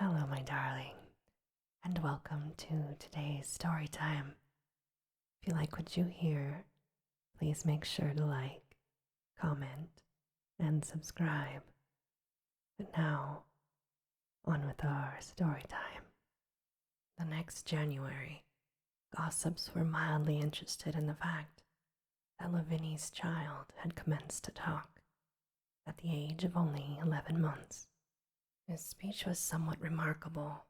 Hello, my darling, and welcome to today's story time. If you like what you hear, please make sure to like, comment, and subscribe. But now, on with our story time. The next January, gossips were mildly interested in the fact that Lavinia's child had commenced to talk at the age of only 11 months. His speech was somewhat remarkable,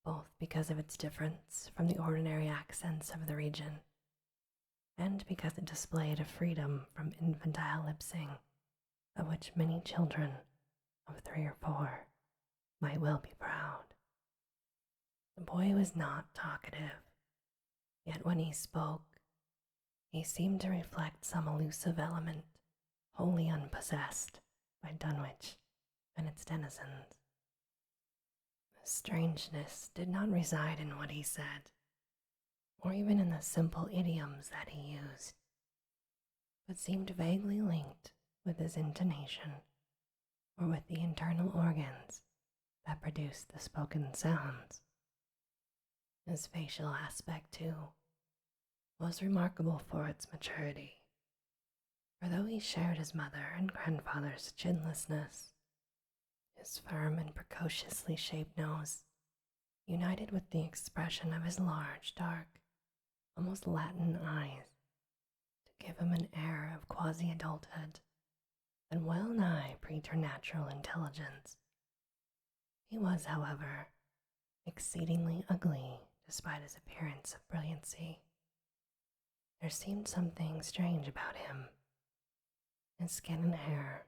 both because of its difference from the ordinary accents of the region, and because it displayed a freedom from infantile lip-sync of which many children of 3 or 4 might well be proud. The boy was not talkative, yet when he spoke, he seemed to reflect some elusive element wholly unpossessed by Dunwich and its denizens. The strangeness did not reside in what he said, or even in the simple idioms that he used, but seemed vaguely linked with his intonation or with the internal organs that produced the spoken sounds. His facial aspect, too, was remarkable for its maturity, for though he shared his mother and grandfather's chinlessness, his firm and precociously shaped nose, united with the expression of his large, dark, almost Latin eyes, to give him an air of quasi-adulthood and well-nigh preternatural intelligence. He was, however, exceedingly ugly despite his appearance of brilliancy. There seemed something strange about him. His skin and hair,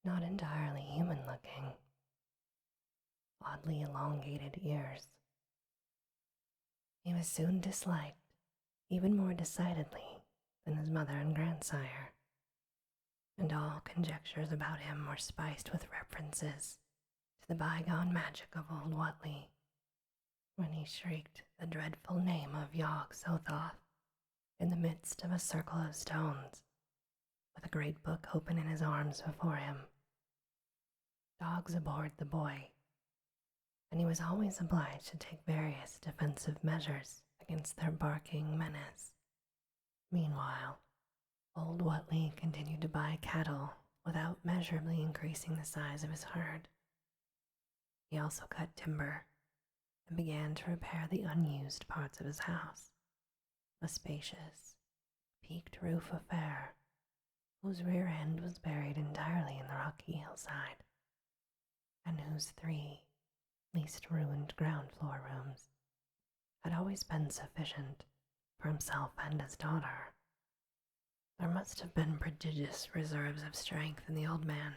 not entirely human-looking, oddly elongated ears. He was soon disliked, even more decidedly than his mother and grandsire, and all conjectures about him were spiced with references to the bygone magic of Old Whateley, when he shrieked the dreadful name of Yog-Sothoth in the midst of a circle of stones, with a great book open in his arms before him. Dogs abhorred the boy, and he was always obliged to take various defensive measures against their barking menace. Meanwhile, Old Whateley continued to buy cattle without measurably increasing the size of his herd. He also cut timber and began to repair the unused parts of his house, a spacious, peaked roof affair whose rear end was buried entirely in the rocky hillside, and whose 3 least ruined ground floor rooms had always been sufficient for himself and his daughter. There must have been prodigious reserves of strength in the old man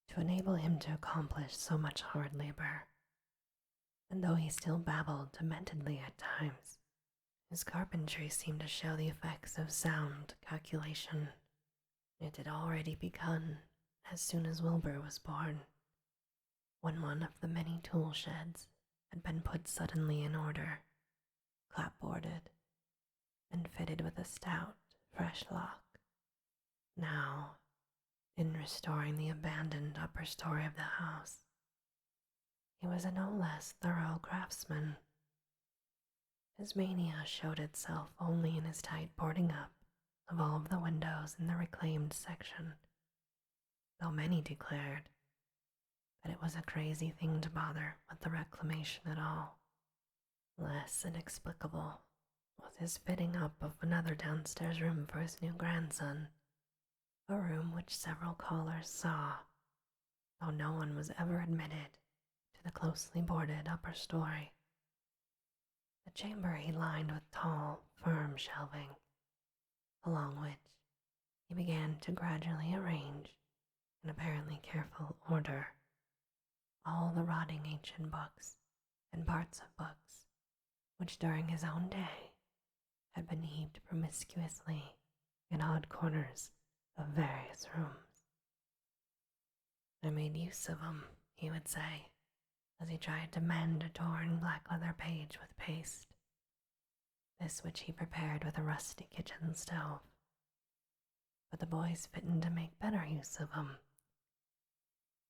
to enable him to accomplish so much hard labor, and though he still babbled dementedly at times, his carpentry seemed to show the effects of sound calculation. It had already begun as soon as Wilbur was born, when one of the many tool sheds had been put suddenly in order, clapboarded, and fitted with a stout, fresh lock. Now, in restoring the abandoned upper story of the house, he was a no less thorough craftsman. His mania showed itself only in his tight boarding up of all of the windows in the reclaimed section, though many declared that it was a crazy thing to bother with the reclamation at all. Less inexplicable was his fitting up of another downstairs room for his new grandson, a room which several callers saw, though no one was ever admitted to the closely boarded upper story. The chamber he lined with tall, firm shelving, along which he began to gradually arrange, in apparently careful order, all the rotting ancient books and parts of books which during his own day had been heaped promiscuously in odd corners of various rooms. "I made use of 'em," he would say, as he tried to mend a torn black leather page with paste, this which he prepared with a rusty kitchen stove. But the boys fittin' to make better use of 'em.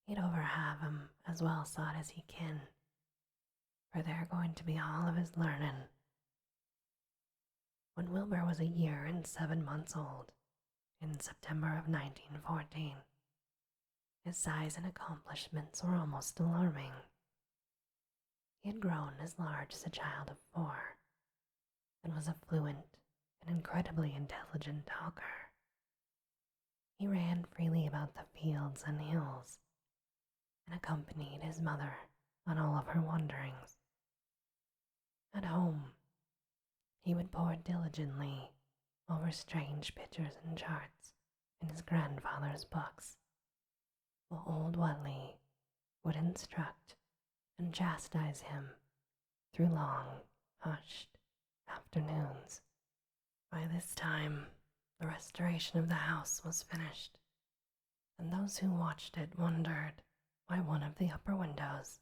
he'd overhave him as well sought as he kin, for they're going to be all of his learning. When Wilbur was a year and 7 months old, in September of 1914, his size and accomplishments were almost alarming. He had grown as large as a child of 4, and was a fluent and incredibly intelligent talker. He ran freely about the fields and hills, and accompanied his mother on all of her wanderings. At home, he would pore diligently over strange pictures and charts in his grandfather's books, while Old Whateley would instruct and chastise him through long, hushed afternoons. By this time, the restoration of the house was finished, and those who watched it wondered why one of the upper windows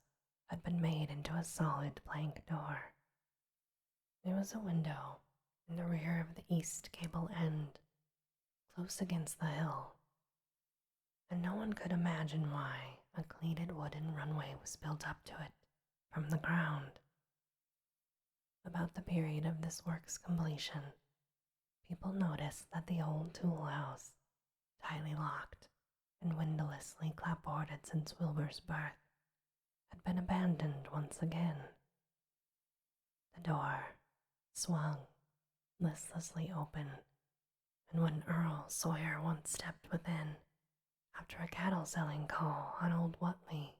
had been made into a solid plank door. It was a window in the rear of the east gable end, close against the hill, and no one could imagine why a cleated wooden runway was built up to it from the ground. About the period of this work's completion, people noticed that the old tool house, tightly locked and windowlessly clapboarded since Wilbur's birth, had been abandoned once again. The door swung listlessly open, and when Earl Sawyer once stepped within, after a cattle-selling call on Old Whateley,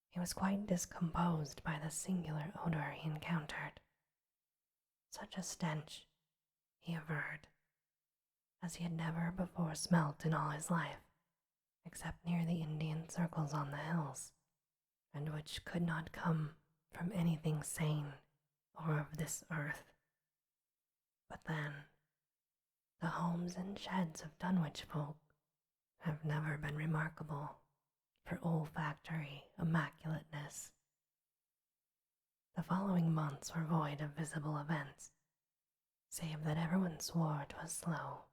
he was quite discomposed by the singular odor he encountered. Such a stench, he averred, as he had never before smelt in all his life, except near the Indian circles on the hills, and which could not come from anything sane or of this earth. But then, the homes and sheds of Dunwich folk have never been remarkable for olfactory immaculateness. The following months were void of visible events, save that everyone swore to a slow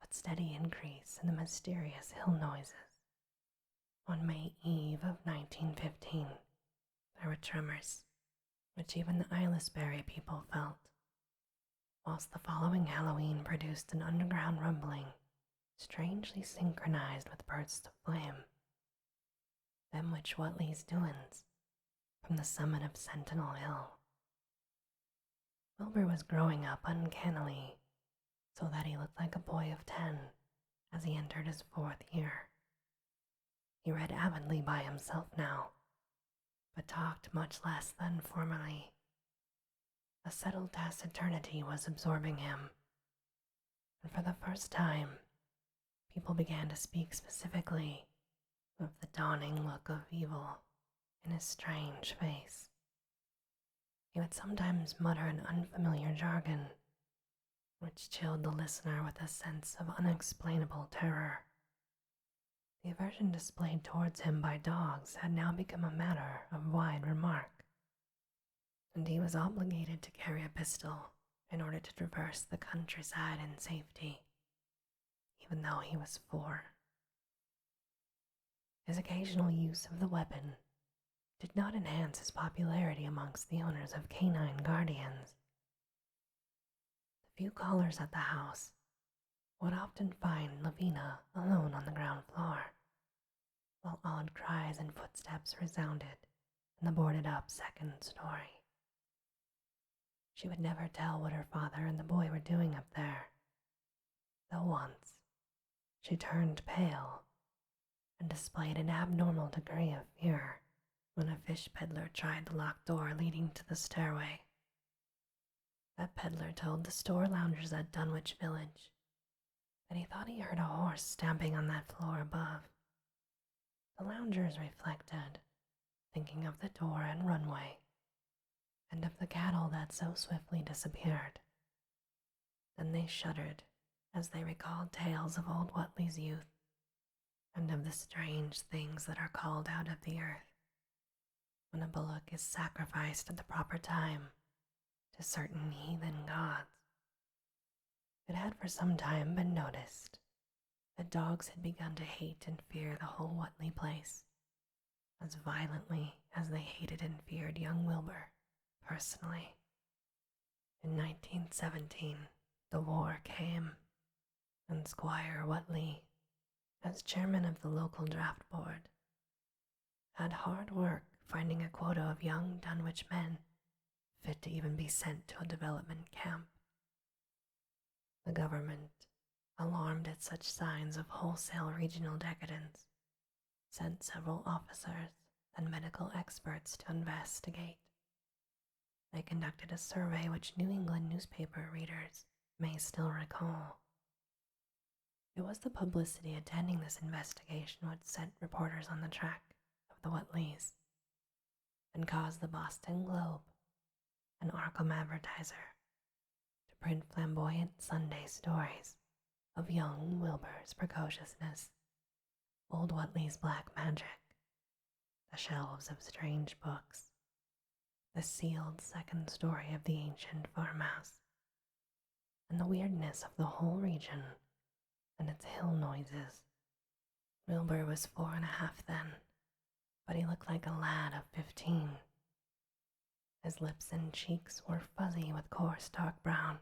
but steady increase in the mysterious hill noises. On May Eve of 1915, there were tremors, which even the Aylesbury people felt, whilst the following Halloween produced an underground rumbling strangely synchronized with bursts of flame. Them which Whateley's doings from the summit of Sentinel Hill. Wilbur was growing up uncannily, so that he looked like a boy of 10 as he entered his 4th year. He read avidly by himself now, but talked much less than formerly. A settled taciturnity was absorbing him, and for the first time, people began to speak specifically of the dawning look of evil in his strange face. He would sometimes mutter an unfamiliar jargon, which chilled the listener with a sense of unexplainable terror. The aversion displayed towards him by dogs had now become a matter of wide remark, and he was obligated to carry a pistol in order to traverse the countryside in safety, even though he was 4. His occasional use of the weapon did not enhance his popularity amongst the owners of canine guardians. The few callers at the house would often find Lavinia alone on the ground floor, while odd cries and footsteps resounded in the boarded-up 2nd story. She would never tell what her father and the boy were doing up there, though once she turned pale and displayed an abnormal degree of fear when a fish peddler tried the locked door leading to the stairway. That peddler told the store loungers at Dunwich Village that he thought he heard a horse stamping on that floor above. The loungers reflected, thinking of the door and runway, and of the cattle that so swiftly disappeared. Then they shuddered as they recalled tales of Old Whateley's youth, and of the strange things that are called out of the earth when a bullock is sacrificed at the proper time to certain heathen gods. It had for some time been noticed that dogs had begun to hate and fear the whole Whateley place, as violently as they hated and feared young Wilbur personally. In 1917, the war came, and Squire Whateley, as chairman of the local draft board, had hard work finding a quota of young Dunwich men fit to even be sent to a development camp. The government, alarmed at such signs of wholesale regional decadence, sent several officers and medical experts to investigate. They conducted a survey which New England newspaper readers may still recall. It was the publicity attending this investigation which set reporters on the track of the Whateleys and caused the Boston Globe, an Arkham advertiser, to print flamboyant Sunday stories of young Wilbur's precociousness, Old Whateley's black magic, the shelves of strange books, the sealed second story of the ancient farmhouse, and the weirdness of the whole region and its hill noises. Wilbur was 4.5 then, but he looked like a lad of 15. His lips and cheeks were fuzzy with coarse dark brown,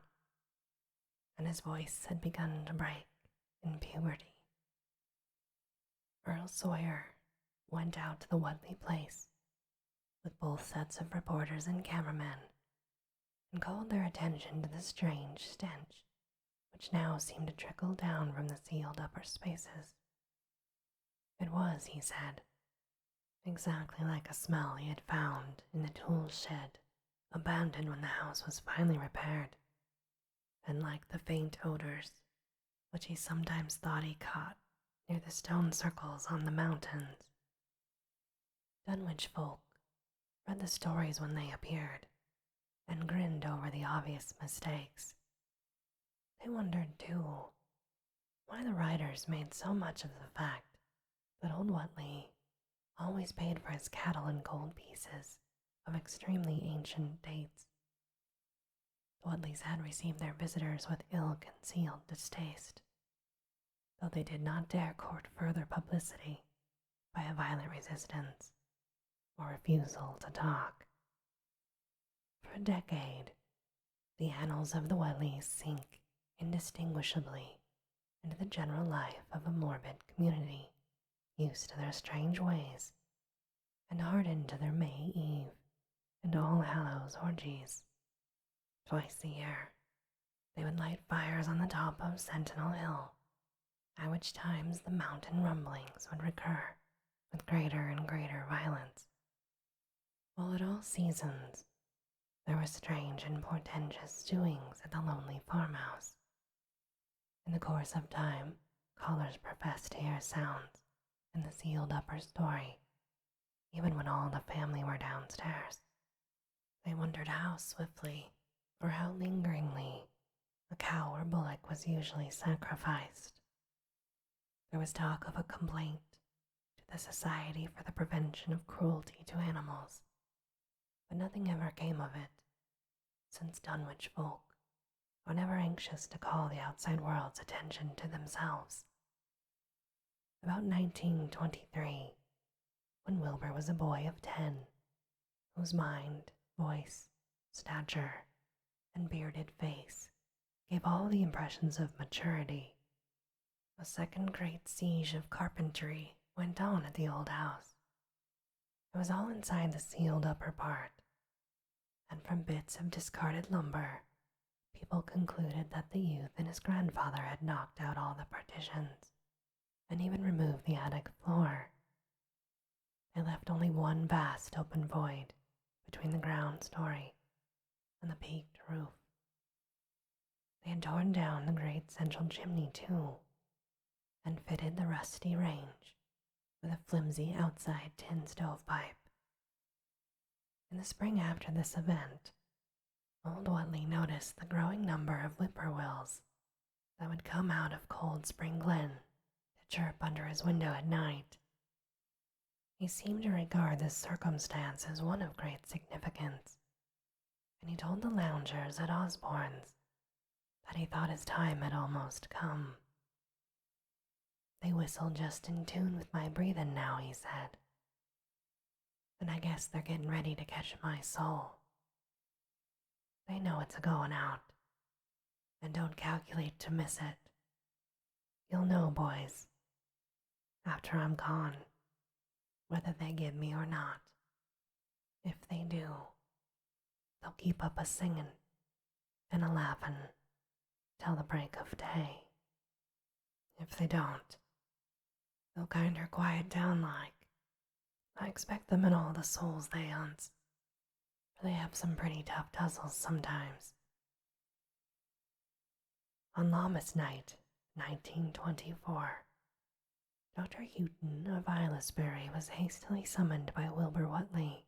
and his voice had begun to break in puberty. Earl Sawyer went out to the Whateley place with both sets of reporters and cameramen and called their attention to the strange stench which now seemed to trickle down from the sealed upper spaces. It was, he said, exactly like a smell he had found in the tool shed abandoned when the house was finally repaired, and like the faint odors which he sometimes thought he caught near the stone circles on the mountains. Dunwich folk read the stories when they appeared and grinned over the obvious mistakes. They wondered, too, why the writers made so much of the fact that old Whateley always paid for his cattle in gold pieces of extremely ancient dates. The Whateleys had received their visitors with ill-concealed distaste, though they did not dare court further publicity by a violent resistance or refusal to talk. For a decade, the annals of the Whateleys sink indistinguishably into the general life of a morbid community used to their strange ways and hardened to their May Eve and All Hallows orgies. Twice a year, they would light fires on the top of Sentinel Hill, at which times the mountain rumblings would recur with greater and greater violence. While at all seasons, there were strange and portentous doings at the lonely farmhouse. In the course of time, callers professed to hear sounds in the sealed upper story, even when all the family were downstairs. They wondered how swiftly or how lingeringly a cow or bullock was usually sacrificed. There was talk of a complaint to the Society for the Prevention of Cruelty to Animals, but nothing ever came of it, since Dunwich folk were never anxious to call the outside world's attention to themselves. About 1923, when Wilbur was a boy of 10, whose mind, voice, stature, and bearded face gave all the impressions of maturity, a second great siege of carpentry went on at the old house. It was all inside the sealed upper part, and from bits of discarded lumber, people concluded that the youth and his grandfather had knocked out all the partitions and even removed the attic floor. They left only one vast open void between the ground story and the peaked roof. They had torn down the great central chimney too, and fitted the rusty range with a flimsy outside tin stovepipe. In the spring after this event, Old Whateley noticed the growing number of whippoorwills that would come out of Cold Spring Glen to chirp under his window at night. He seemed to regard this circumstance as one of great significance, and he told the loungers at Osborne's that he thought his time had almost come. "They whistle just in tune with my breathin' now," he said. and I guess they're getting ready to catch my soul. They know it's a going out, and don't calculate to miss it. You'll know, boys, after I'm gone, whether they give me or not. If they do, they'll keep up a singin' and a laughin' till the break of day. If they don't, they'll kinder quiet down like. I expect them in all the souls they hunts, for they have some pretty tough tussles sometimes. On Lammas night, 1924, Dr. Houghton of Aylesbury was hastily summoned by Wilbur Whateley.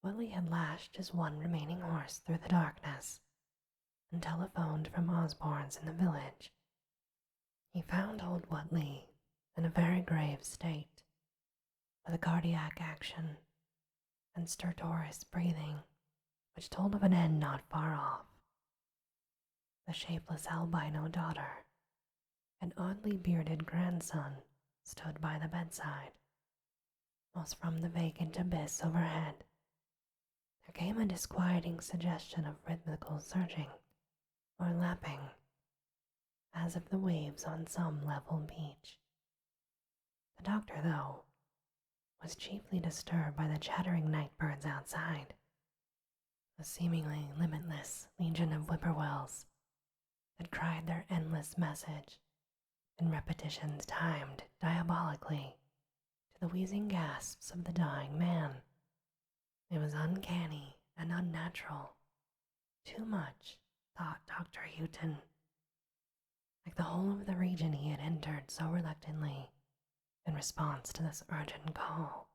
Whateley had lashed his one remaining horse through the darkness and telephoned from Osborne's in the village. He found old Whateley in a very grave state, with a cardiac action and stertorous breathing, which told of an end not far off. The shapeless albino daughter, an oddly bearded grandson, stood by the bedside, whilst from the vacant abyss overhead there came a disquieting suggestion of rhythmical surging or lapping, as of the waves on some level beach. The doctor, though, was chiefly disturbed by the chattering night birds outside, a seemingly limitless legion of whippoorwills that cried their endless message in repetitions timed diabolically to the wheezing gasps of the dying man. It was uncanny and unnatural, too much, thought Dr. Houghton, like the whole of the region he had entered so reluctantly in response to this urgent call.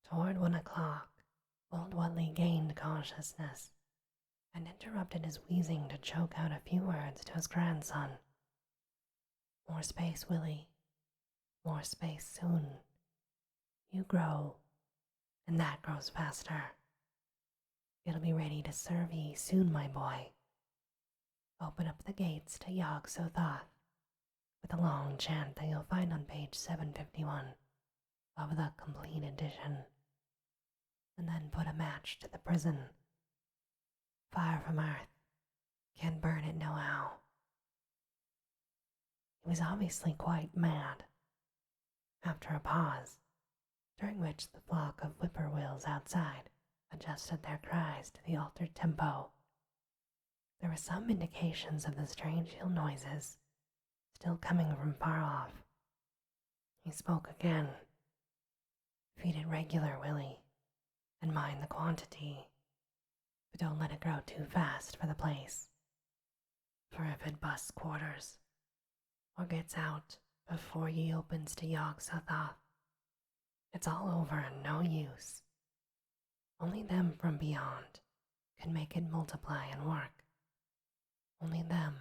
Toward 1 o'clock, old Whateley gained consciousness and interrupted his wheezing to choke out a few words to his grandson. More space, Willie. More space soon. You grow, and that grows faster. It'll be ready to serve ye soon, my boy. Open up the gates to Yog-Sothoth with a long chant that you'll find on page 751 of the complete edition, and then put a match to the prison. Fire from earth, can't burn it nohow. He was obviously quite mad. After a pause, during which the flock of whippoorwills outside adjusted their cries to the altered tempo, there were some indications of the strange hill noises still coming from far off. He spoke again. Feed it regular, Willie, and mind the quantity, but don't let it grow too fast for the place. For if it busts quarters, or gets out before ye opens to Yog-Sothoth, it's all over and no use. Only them from beyond can make it multiply and work. Only them,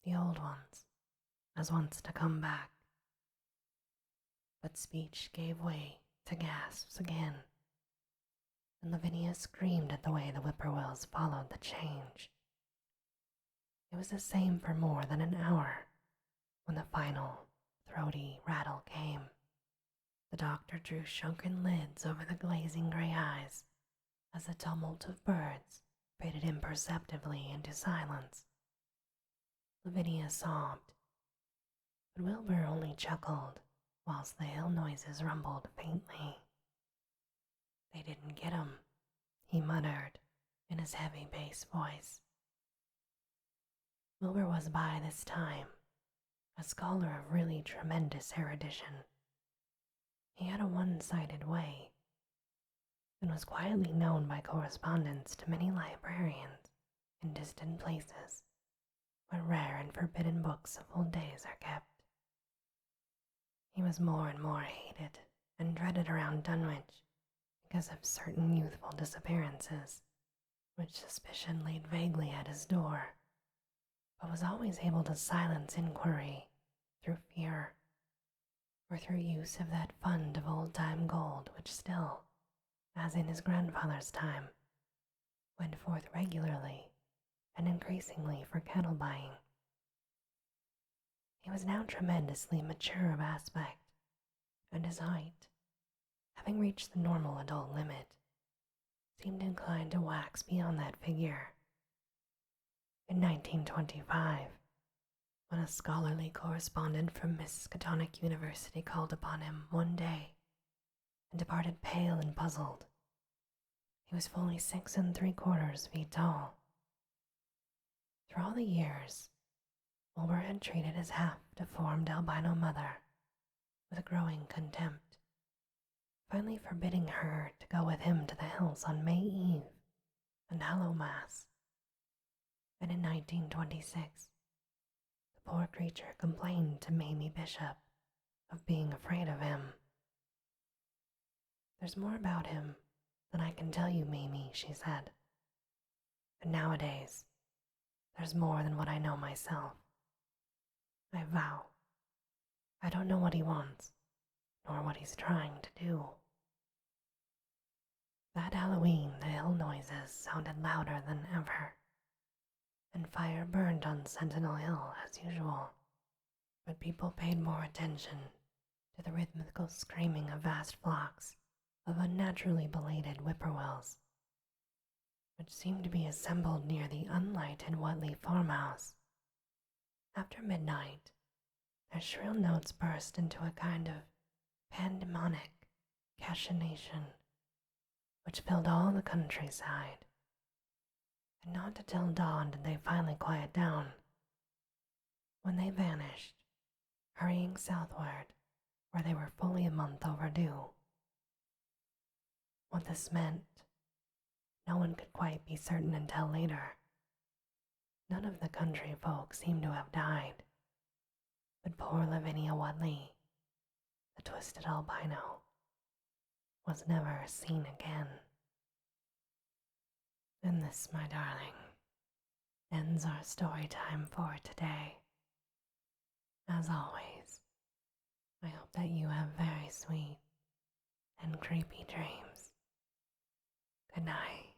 the old ones, as wants to come back. But speech gave way to gasps again, and Lavinia screamed at the way the whippoorwills followed the change. It was the same for more than an hour when the final, throaty rattle came. The doctor drew shrunken lids over the glazing gray eyes as the tumult of birds faded imperceptibly into silence. Lavinia sobbed, but Wilbur only chuckled whilst the hill noises rumbled faintly. They didn't get 'em, he muttered in his heavy bass voice. Wilbur was by this time a scholar of really tremendous erudition. He had a one-sided way, and was quietly known by correspondence to many librarians in distant places where rare and forbidden books of old days are kept. He was more and more hated and dreaded around Dunwich because of certain youthful disappearances, which suspicion laid vaguely at his door, but was always able to silence inquiry through fear, or through use of that fund of old-time gold which still, as in his grandfather's time, went forth regularly and increasingly for cattle buying. He was now tremendously mature of aspect, and his height, having reached the normal adult limit, seemed inclined to wax beyond that figure. In 1925, when a scholarly correspondent from Miskatonic University called upon him one day and departed pale and puzzled, he was fully 6¾ feet tall. Through all the years, Wilbur had treated his half-deformed albino mother with growing contempt, finally forbidding her to go with him to the hills on May Eve and Hallowmass. And in 1926, the poor creature complained to Mamie Bishop of being afraid of him. "There's more about him than I can tell you, Mamie," she said. "And nowadays, there's more than what I know myself. I vow, I don't know what he wants, nor what he's trying to do." That Halloween, the hill noises sounded louder than ever, and fire burned on Sentinel Hill as usual, but people paid more attention to the rhythmical screaming of vast flocks of unnaturally belated whippoorwills, which seemed to be assembled near the unlighted Whateley farmhouse. After midnight, their shrill notes burst into a kind of pandemonic cachinnation, which filled all the countryside, and not until dawn did they finally quiet down, when they vanished, hurrying southward, where they were fully a month overdue. What this meant, no one could quite be certain until later. None of the country folk seemed to have died, but poor Lavinia Whateley, the twisted albino, was never seen again. And this, my darling, ends our story time for today. As always, I hope that you have very sweet and creepy dreams. Good night.